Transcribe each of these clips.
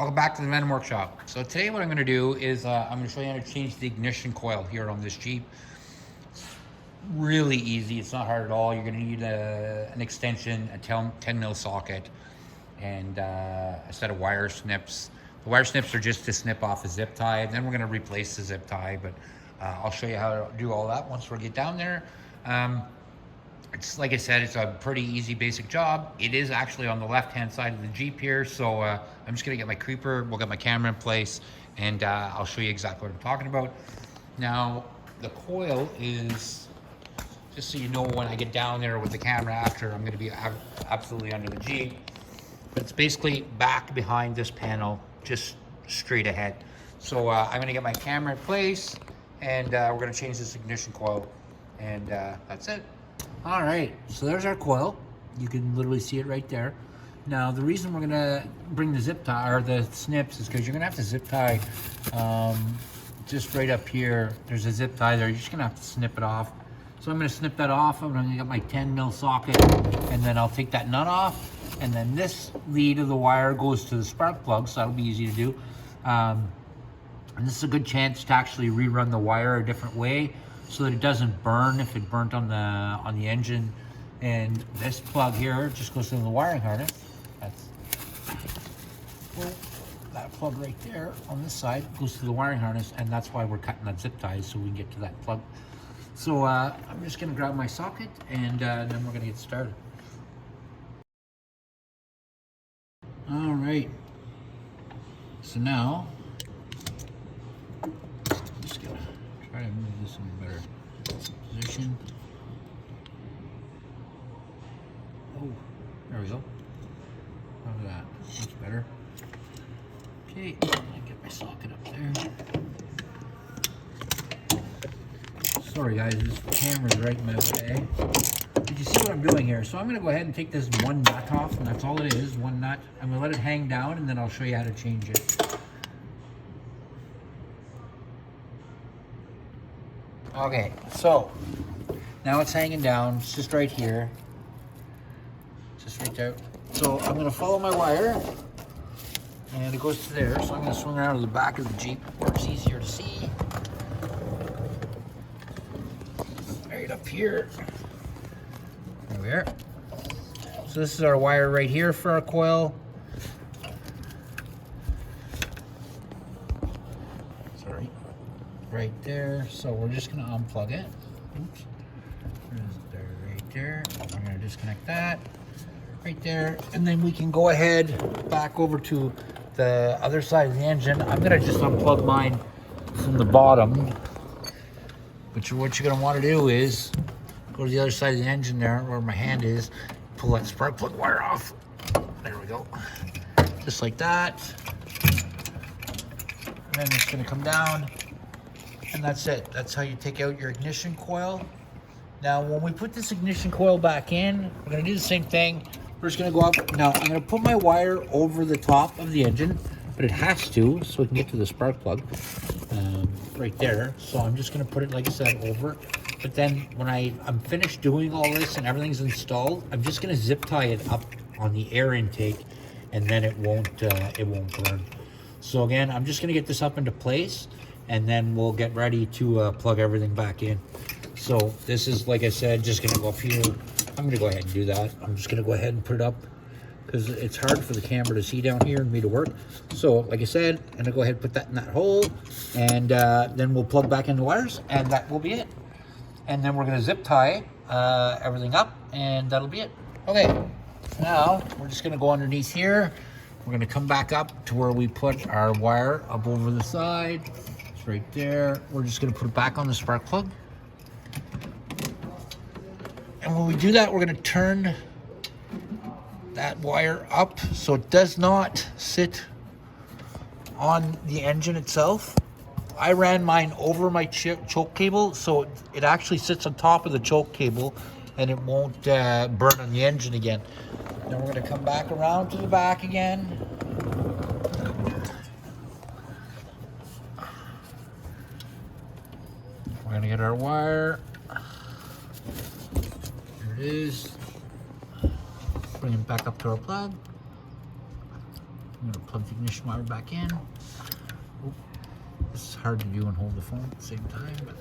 Welcome back to the Venom Workshop. So today what I'm going to do is I'm going to show you how to change the ignition coil here on this Jeep. It's really easy. It's not hard at all. You're going to need an extension, a 10 mil socket, and a set of wire snips. The wire snips are just to snip off a zip tie, and then we're going to replace the zip tie, but I'll show you how to do all that once we get down there. It's like I said, it's a pretty easy basic job. It is actually on the left-hand side of the Jeep here, so I'm just gonna get my creeper, we'll get my camera in place, and I'll show you exactly what I'm talking about. Now, the coil is, just so you know, when I get down there with the camera after, I'm gonna be absolutely under the Jeep, but it's basically back behind this panel, just straight ahead. So I'm gonna get my camera in place, and we're gonna change this ignition coil, and that's it. All right, so there's our coil. You can literally see it right there. Now, the reason we're gonna bring the zip tie, or the snips, is because you're gonna have to zip tie just right up here. There's a zip tie there. You're just gonna have to snip it off. So I'm gonna snip that off. I'm gonna get my 10 mil socket, and then I'll take that nut off. And then this lead of the wire goes to the spark plug, so that'll be easy to do. And this is a good chance to actually rerun the wire a different way, so that it doesn't burn if it burnt on the engine. And this plug here just goes into the wiring harness. That's that plug right there on this side goes to the wiring harness, and that's why we're cutting that zip ties, so we can get to that plug. So I'm just gonna grab my socket, and then we're gonna get started. All right, so now try to move this in a better position. Oh, there we go. How's that? That's better. Okay, get my socket up there. Sorry guys, this camera's right in my way. Did you see what I'm doing here? So I'm gonna go ahead and take this one nut off, and that's all it is, one nut. I'm gonna let it hang down, and then I'll show you how to change it. Okay, so now it's hanging down. It's just right here. Just right there. So I'm gonna follow my wire, and it goes to there. So I'm gonna swing around to the back of the Jeep where it's easier to see. Right up here. There we are. So this is our wire right here for our coil. Right there, so we're just going to unplug it. Oops. There, right there. I'm going to disconnect that right there, and then we can go ahead back over to the other side of the engine. I'm going to just unplug mine from the bottom, but what you're going to want to do is go to the other side of the engine there where my hand is, pull that spark plug wire off. There we go, just like that, and then it's going to come down. And that's it. That's how you take out your ignition coil. Now, when we put this ignition coil back in, we're gonna do the same thing. We're just gonna go up. Now, I'm gonna put my wire over the top of the engine, but it has to, so we can get to the spark plug right there. So I'm just gonna put it, like I said, over. But then when I'm finished doing all this and everything's installed, I'm just gonna zip tie it up on the air intake, and then it won't burn. So again, I'm just gonna get this up into place, and then we'll get ready to plug everything back in. So this is, like I said, just gonna go up here. I'm gonna go ahead and do that. I'm just gonna go ahead and put it up because it's hard for the camera to see down here and me to work. So like I said, I'm gonna go ahead and put that in that hole, and then we'll plug back in the wires, and that will be it. And then we're gonna zip tie everything up, and that'll be it. Okay, now we're just gonna go underneath here. We're gonna come back up to where we put our wire up over the side. Right there. We're just going to put it back on the spark plug, and when we do that, we're going to turn that wire up so it does not sit on the engine itself. I ran mine over my choke cable, so it actually sits on top of the choke cable, and it won't burn on the engine again. Then we're going to come back around to the back again. We're gonna get our wire. There it is. Bring it back up to our plug. I'm gonna plug the ignition wire back in. Oop. This is hard to do and hold the phone at the same time, but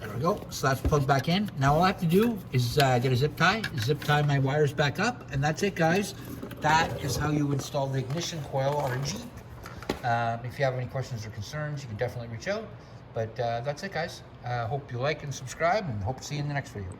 there we go. So that's plugged back in. Now all I have to do is get a zip tie my wires back up, and that's it, guys. That is how you install the ignition coil on a Jeep. If you have any questions or concerns, you can definitely reach out. But that's it, guys. Hope you like and subscribe, and hope to see you in the next video.